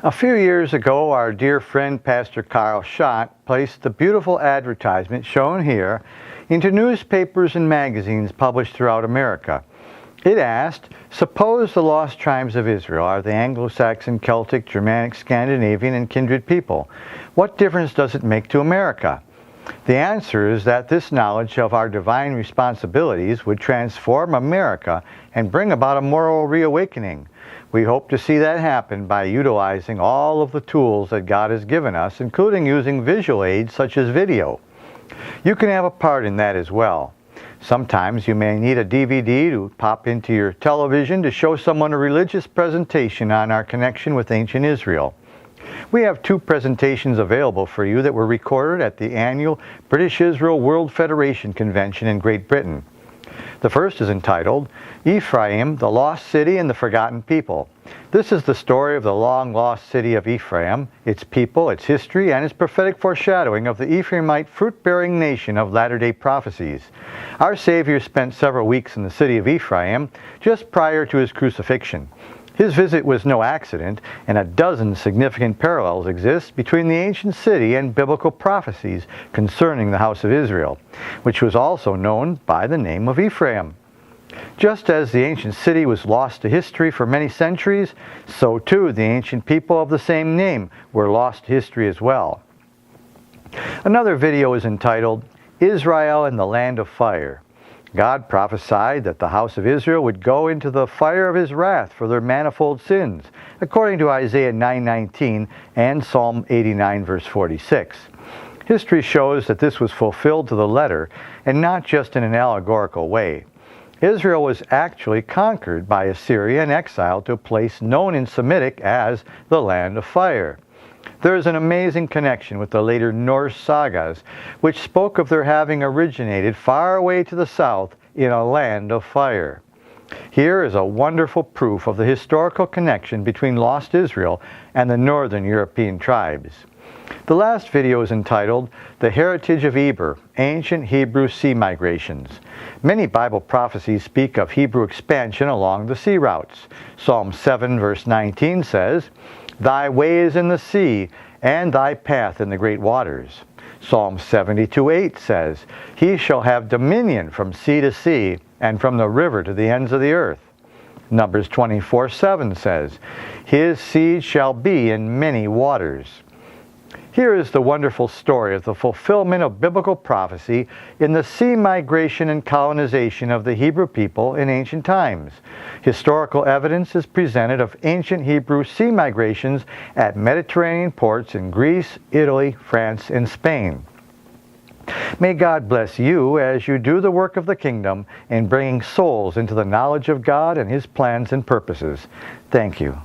A few years ago, our dear friend Pastor Carl Schott placed the beautiful advertisement shown here into newspapers and magazines published throughout America. It asked, suppose the lost tribes of Israel are the Anglo-Saxon, Celtic, Germanic, Scandinavian, and kindred people. What difference does it make to America? The answer is that this knowledge of our divine responsibilities would transform America and bring about a moral reawakening. We hope to see that happen by utilizing all of the tools that God has given us, including using visual aids such as video. You can have a part in that as well. Sometimes you may need a DVD to pop into your television to show someone a religious presentation on our connection with ancient Israel. We have 2 presentations available for you that were recorded at the annual British Israel World Federation Convention in Great Britain. The first is entitled, Ephraim, the Lost City and the Forgotten People. This is the story of the long-lost city of Ephraim, its people, its history, and its prophetic foreshadowing of the Ephraimite fruit-bearing nation of latter-day prophecies. Our Savior spent several weeks in the city of Ephraim just prior to his crucifixion. His visit was no accident, and a dozen significant parallels exist between the ancient city and biblical prophecies concerning the house of Israel, which was also known by the name of Ephraim. Just as the ancient city was lost to history for many centuries, so too the ancient people of the same name were lost to history as well. Another video is entitled, Israel and the Land of Fire. God prophesied that the house of Israel would go into the fire of his wrath for their manifold sins, according to Isaiah 9:19 and Psalm 89 verse 46. History shows that this was fulfilled to the letter, and not just in an allegorical way. Israel was actually conquered by Assyria and exiled to a place known in Semitic as the Land of Fire. There is an amazing connection with the later Norse sagas, which spoke of their having originated far away to the south in a land of fire. Here is a wonderful proof of the historical connection between lost Israel and the northern European tribes. The last video is entitled, The Heritage of Eber, Ancient Hebrew Sea Migrations. Many Bible prophecies speak of Hebrew expansion along the sea routes. Psalm 7 verse 19 says, Thy way is in the sea, and thy path in the great waters. Psalm 72:8 says, He shall have dominion from sea to sea, and from the river to the ends of the earth. Numbers 24:7 says, His seed shall be in many waters. Here is the wonderful story of the fulfillment of biblical prophecy in the sea migration and colonization of the Hebrew people in ancient times. Historical evidence is presented of ancient Hebrew sea migrations at Mediterranean ports in Greece, Italy, France, and Spain. May God bless you as you do the work of the kingdom in bringing souls into the knowledge of God and his plans and purposes. Thank you.